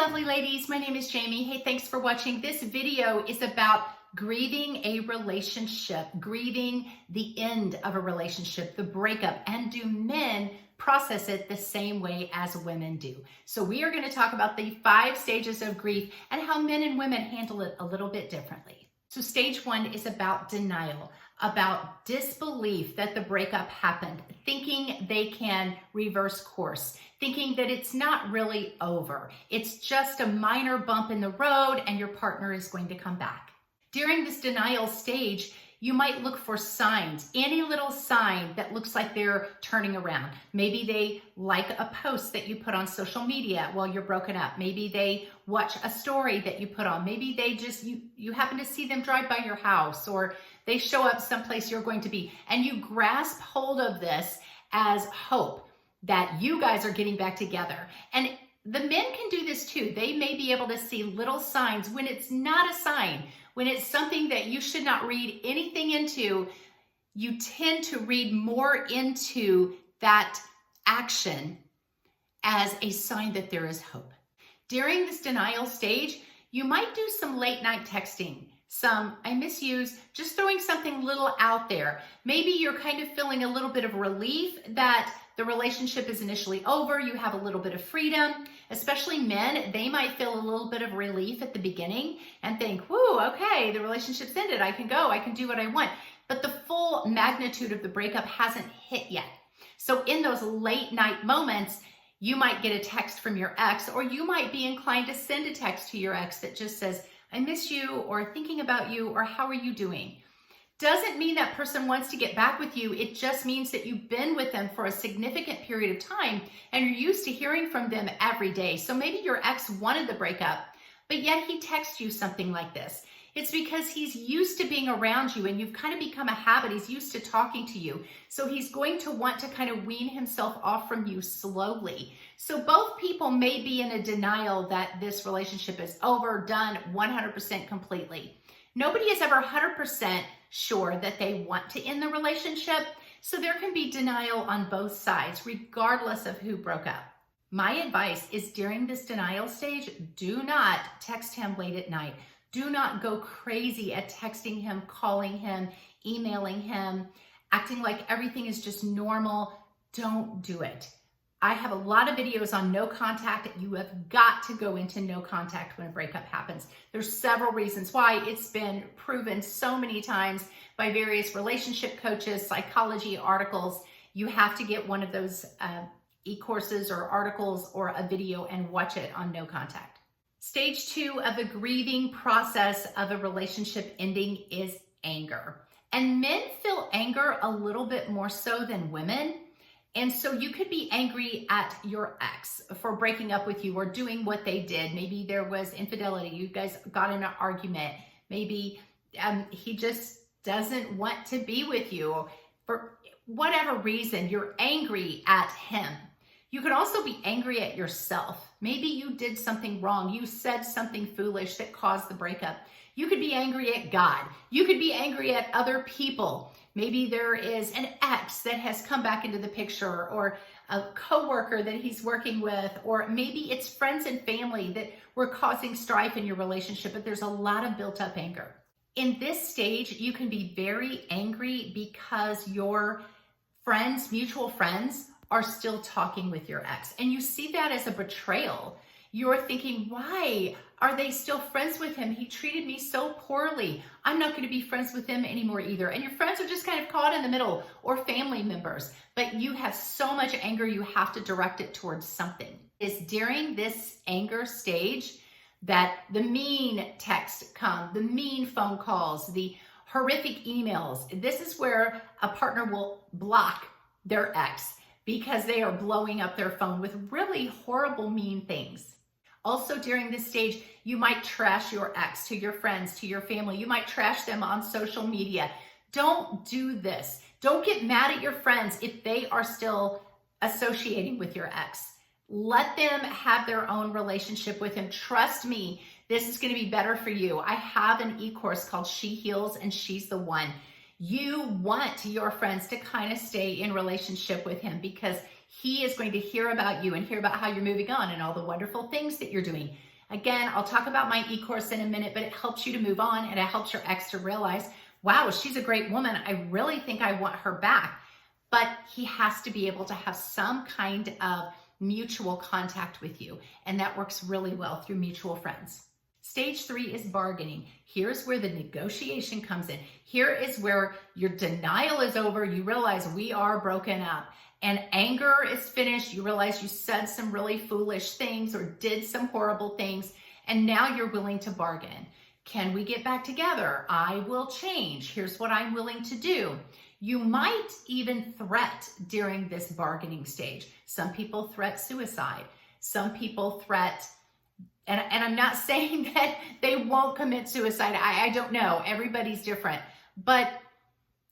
lovely ladies, my name is Jamie. Hey, thanks for watching. This video is about grieving a relationship, grieving the end of a relationship, the breakup, and do men process it the same way as women do? So we are going to talk about the 5 stages of grief and how men and women handle it a little bit differently. So stage 1 is about denial, about disbelief that the breakup happened, thinking they can reverse course, thinking that it's not really over. It's just a minor bump in the road and your partner is going to come back. During this denial stage, you might look for signs, any little sign that looks like they're turning around. Maybe they like a post that you put on social media while you're broken up. Maybe they watch a story that you put on. Maybe they just, you happen to see them drive by your house, or they show up someplace you're going to be, and you grasp hold of this as hope that you guys are getting back together. And the men can do this too. They may be able to see little signs when it's not a sign, when it's something that you should not read anything into. You tend to read more into that action as a sign that there is hope. During this denial stage, you might do some late night texting, some I miss yous, just throwing something little out there. Maybe you're kind of feeling a little bit of relief that the relationship is initially over. You have a little bit of freedom. Especially men, they might feel a little bit of relief at the beginning and think, whoo, okay, the relationship's ended. I can go, I can do what I want. But the full magnitude of the breakup hasn't hit yet. So in those late night moments, you might get a text from your ex, or you might be inclined to send a text to your ex that just says, I miss you, or thinking about you, or how are you doing? Doesn't mean that person wants to get back with you. It just means that you've been with them for a significant period of time and you're used to hearing from them every day. So maybe your ex wanted the breakup, but yet he texts you something like this. It's because he's used to being around you and you've kind of become a habit. He's used to talking to you. So he's going to want to kind of wean himself off from you slowly. So both people may be in a denial that this relationship is over, done, 100% completely. Nobody is ever 100% sure that they want to end the relationship, so there can be denial on both sides, regardless of who broke up. My advice is during this denial stage, do not text him late at night. Do not go crazy at texting him, calling him, emailing him, acting like everything is just normal. Don't do it. I have a lot of videos on no contact. You have got to go into no contact when a breakup happens. There's several reasons why. It's been proven so many times by various relationship coaches, psychology articles. You have to get one of those e-courses or articles or a video and watch it on no contact. Stage 2 of the grieving process of a relationship ending is anger. And men feel anger a little bit more so than women. And so you could be angry at your ex for breaking up with you or doing what they did. Maybe there was infidelity. You guys got in an argument. Maybe he just doesn't want to be with you. For whatever reason, you're angry at him. You could also be angry at yourself. Maybe you did something wrong. You said something foolish that caused the breakup. You could be angry at God. You could be angry at other people. Maybe there is an ex that has come back into the picture, or a coworker that he's working with, or maybe it's friends and family that were causing strife in your relationship, but there's a lot of built up anger. In this stage, you can be very angry because your friends, mutual friends, are still talking with your ex. And you see that as a betrayal. You're thinking, why are they still friends with him? He treated me so poorly. I'm not going to be friends with him anymore either. And your friends are just kind of caught in the middle, or family members. But you have so much anger, you have to direct it towards something. It's during this anger stage that the mean texts come, the mean phone calls, the horrific emails. This is where a partner will block their ex because they are blowing up their phone with really horrible, mean things. Also during this stage, you might trash your ex to your friends, to your family. You might trash them on social media. Don't do this. Don't get mad at your friends if they are still associating with your ex. Let them have their own relationship with him. Trust me, this is going to be better for you. I have an e-course called She Heals and She's the One. You want your friends to kind of stay in relationship with him because he is going to hear about you and hear about how you're moving on and all the wonderful things that you're doing. Again, I'll talk about my e-course in a minute, but it helps you to move on and it helps your ex to realize, wow, she's a great woman. I really think I want her back. But he has to be able to have some kind of mutual contact with you. And that works really well through mutual friends. Stage 3 is bargaining. Here's where the negotiation comes in. Here is where your denial is over. You realize we are broken up. And anger is finished. You realize you said some really foolish things or did some horrible things. And now you're willing to bargain. Can we get back together? I will change. Here's what I'm willing to do. You might even threat during this bargaining stage. Some people threat suicide. Some people threat, and I'm not saying that they won't commit suicide. I don't know. Everybody's different. But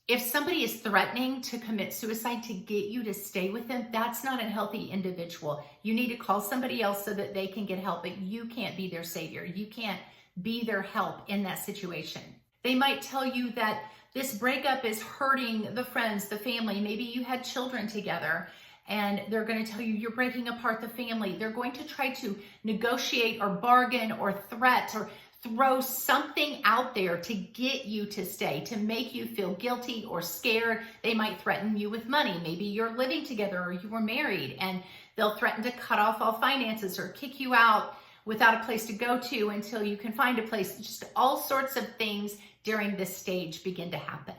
if somebody is threatening to commit suicide to get you to stay with them, that's not a healthy individual. You need to call somebody else so that they can get help, but you can't be their savior. You can't be their help in that situation. They might tell you that this breakup is hurting the friends, the family. Maybe you had children together and they're going to tell you you're breaking apart the family. They're going to try to negotiate or bargain or threat or throw something out there to get you to stay, to make you feel guilty or scared. They might threaten you with money. Maybe you're living together or you were married and they'll threaten to cut off all finances or kick you out without a place to go to until you can find a place. Just all sorts of things during this stage begin to happen.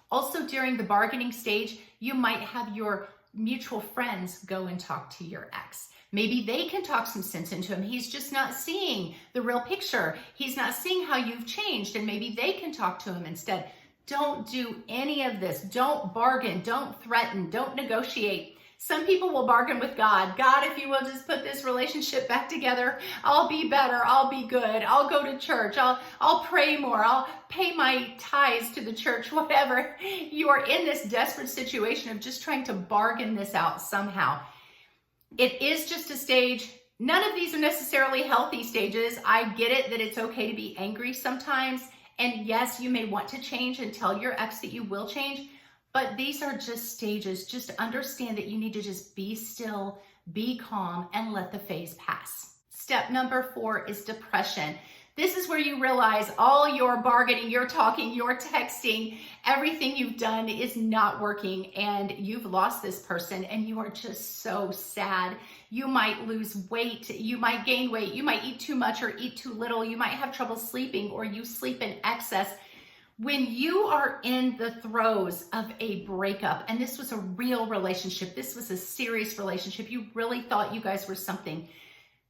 Also during the bargaining stage, you might have your mutual friends go and talk to your ex. Maybe they can talk some sense into him. He's just not seeing the real picture. He's not seeing how you've changed, and maybe they can talk to him instead. Don't do any of this. Don't bargain. Don't threaten. Don't negotiate. Some people will bargain with God. God, if you will just put this relationship back together, I'll be better. I'll be good. I'll go to church. I'll pray more. I'll pay my tithes to the church, whatever. You are in this desperate situation of just trying to bargain this out somehow. It is just a stage. None of these are necessarily healthy stages. I get it that it's okay to be angry sometimes. And yes, you may want to change and tell your ex that you will change. But these are just stages. Just understand that you need to just be still, be calm, and let the phase pass. Step number 4 is depression. This is where you realize all your bargaining, your talking, your texting, everything you've done is not working and you've lost this person and you are just so sad. You might lose weight, you might gain weight, you might eat too much or eat too little, you might have trouble sleeping or you sleep in excess. When you are in the throes of a breakup, and this was a real relationship, this was a serious relationship, you really thought you guys were something,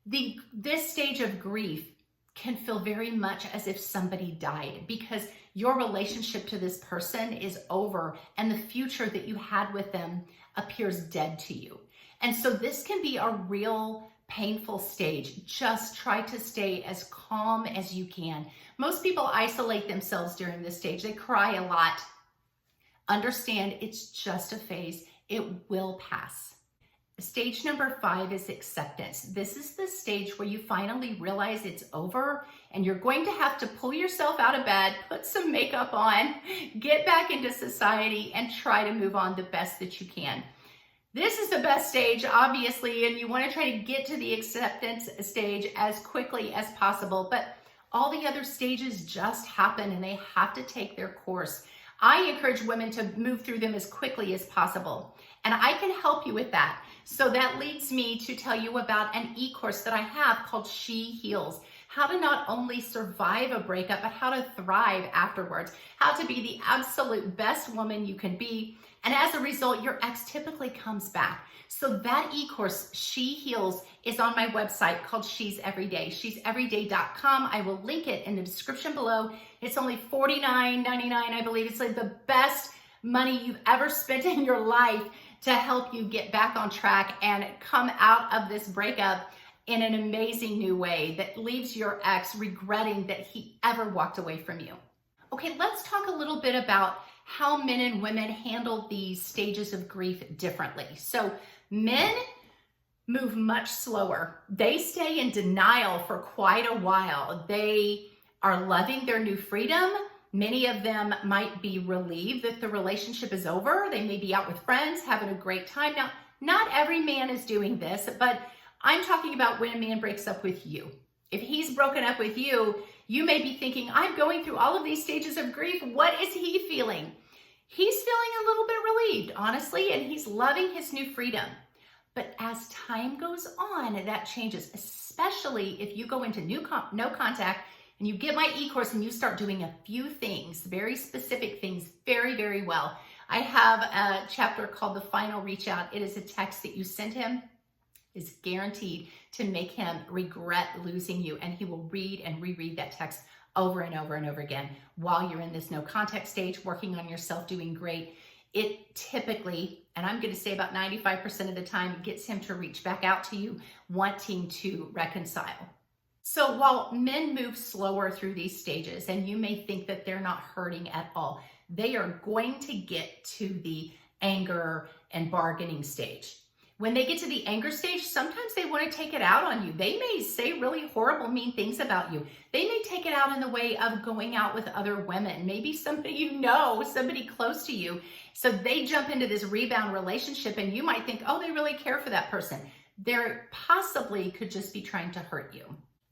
this stage of grief can feel very much as if somebody died because your relationship to this person is over and the future that you had with them appears dead to you. And so this can be a real painful stage. Just try to stay as calm as you can. Most people isolate themselves during this stage. They cry a lot. Understand it's just a phase. It will pass. Stage number 5 is acceptance. This is the stage where you finally realize it's over and you're going to have to pull yourself out of bed, put some makeup on, get back into society and try to move on the best that you can. This is the best stage, obviously, and you want to try to get to the acceptance stage as quickly as possible, but all the other stages just happen and they have to take their course. I encourage women to move through them as quickly as possible, and I can help you with that. So that leads me to tell you about an e-course that I have called She Heals. How to not only survive a breakup, but how to thrive afterwards. How to be the absolute best woman you can be. And as a result, your ex typically comes back. So that e-course, She Heals, is on my website called She's Everyday, she'severyday.com. I will link it in the description below. It's only $49.99, I believe. It's like the best money you've ever spent in your life to help you get back on track and come out of this breakup in an amazing new way that leaves your ex regretting that he ever walked away from you. Okay, let's talk a little bit about how men and women handle these stages of grief differently. So men move much slower. They stay in denial for quite a while. They are loving their new freedom. Many of them might be relieved that the relationship is over. They may be out with friends, having a great time. Now, not every man is doing this, but I'm talking about when a man breaks up with you. If he's broken up with you, you may be thinking, I'm going through all of these stages of grief. What is he feeling? He's feeling a little bit relieved, honestly, and he's loving his new freedom. But as time goes on, that changes, especially if you go into no contact and you get my eCourse and you start doing a few things, very specific things, very, very well. I have a chapter called The Final Reach Out. It is a text that you send him, is guaranteed to make him regret losing you, and he will read and reread that text over and over and over again while you're in this no contact stage, working on yourself, doing great. It typically, and I'm going to say about 95% of the time, gets him to reach back out to you, wanting to reconcile. So while men move slower through these stages, and you may think that they're not hurting at all, they are going to get to the anger and bargaining stage. When they get to the anger stage, sometimes they want to take it out on you. They may say really horrible, mean things about you. They may take it out in the way of going out with other women, maybe somebody you know, somebody close to you. So they jump into this rebound relationship, and you might think, oh, they really care for that person. They're possibly could just be trying to hurt you.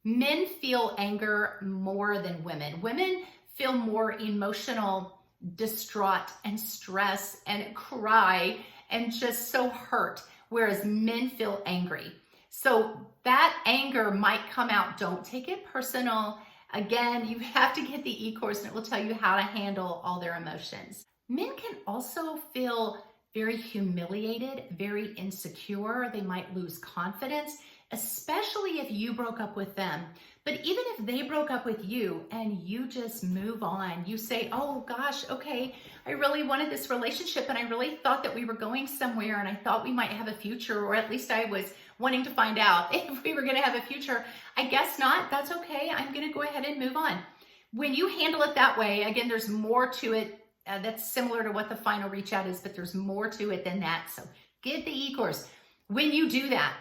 Men feel anger more than women. Women feel more emotional, distraught, and stress, and cry, and just so hurt, whereas men feel angry. So that anger might come out. Don't take it personal. Again, you have to get the eCourse, and it will tell you how to handle all their emotions. Men can also feel very humiliated, very insecure. They might lose confidence, especially if you broke up with them. But even if they broke up with you and you just move on, you say, oh gosh, okay, I really wanted this relationship and I really thought that we were going somewhere and I thought we might have a future, or at least I was wanting to find out if we were going to have a future. I guess not. That's okay. I'm going to go ahead and move on. When you handle it that way, again, there's more to it. That's similar to what the final reach out is, but there's more to it than that. So get the eCourse. When you do that,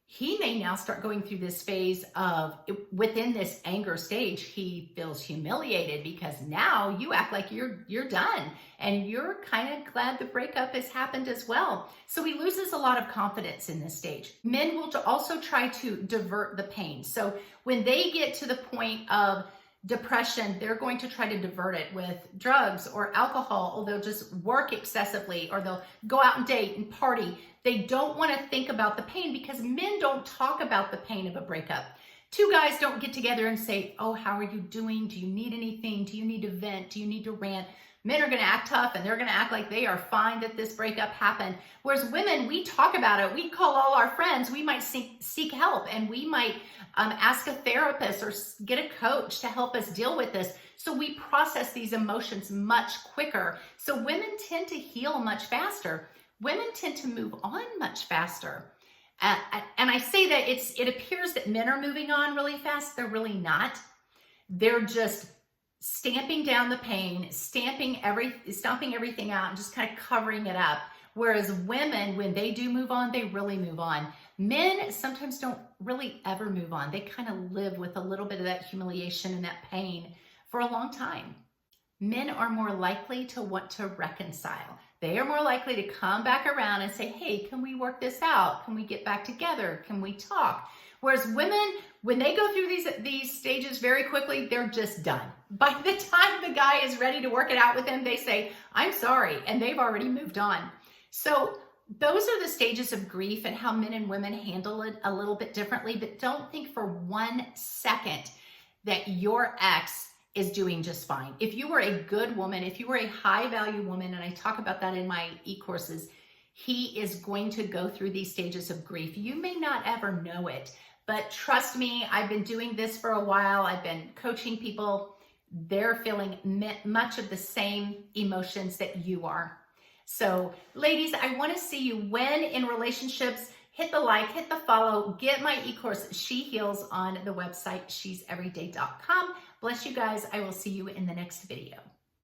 he may now start going through this phase of, within this anger stage, he feels humiliated because now you act like you're done and you're kind of glad the breakup has happened as well. So he loses a lot of confidence in this stage. Men will also try to divert the pain. So when they get to the point of depression, they're going to try to divert it with drugs or alcohol, or they'll just work excessively, or they'll go out and date and party. They don't want to think about the pain because men don't talk about the pain of a breakup. Two guys don't get together and say, oh, how are you doing? Do you need anything? Do you need to vent? Do you need to rant? Men are going to act tough and they're going to act like they are fine that this breakup happened. Whereas women, we talk about it. We call all our friends. We might seek help, and we might ask a therapist or get a coach to help us deal with this. So we process these emotions much quicker. So women tend to heal much faster. Women tend to move on much faster. And I say that it appears that men are moving on really fast. They're really not. They're just stamping down the pain, stomping everything out, and just kind of covering it up. Whereas women, when they do move on, they really move on. Men sometimes don't really ever move on. They kind of live with a little bit of that humiliation and that pain for a long time. Men are more likely to want to reconcile. They are more likely to come back around and say, hey, can we work this out? Can we get back together? Can we talk? Whereas women, when they go through these stages very quickly, they're just done. By the time the guy is ready to work it out with them, they say, I'm sorry, and they've already moved on. So those are the stages of grief and how men and women handle it a little bit differently. But don't think for 1 second that your ex is doing just fine. If you were a good woman, if you were a high value woman, and I talk about that in my e-courses, he is going to go through these stages of grief. You may not ever know it, but trust me, I've been doing this for a while. I've been coaching people. They're feeling much of the same emotions that you are. So ladies, I want to see you when in relationships. Hit the like, hit the follow, get my e-course, She Heals, on the website, sheseveryday.com. Bless you guys. I will see you in the next video.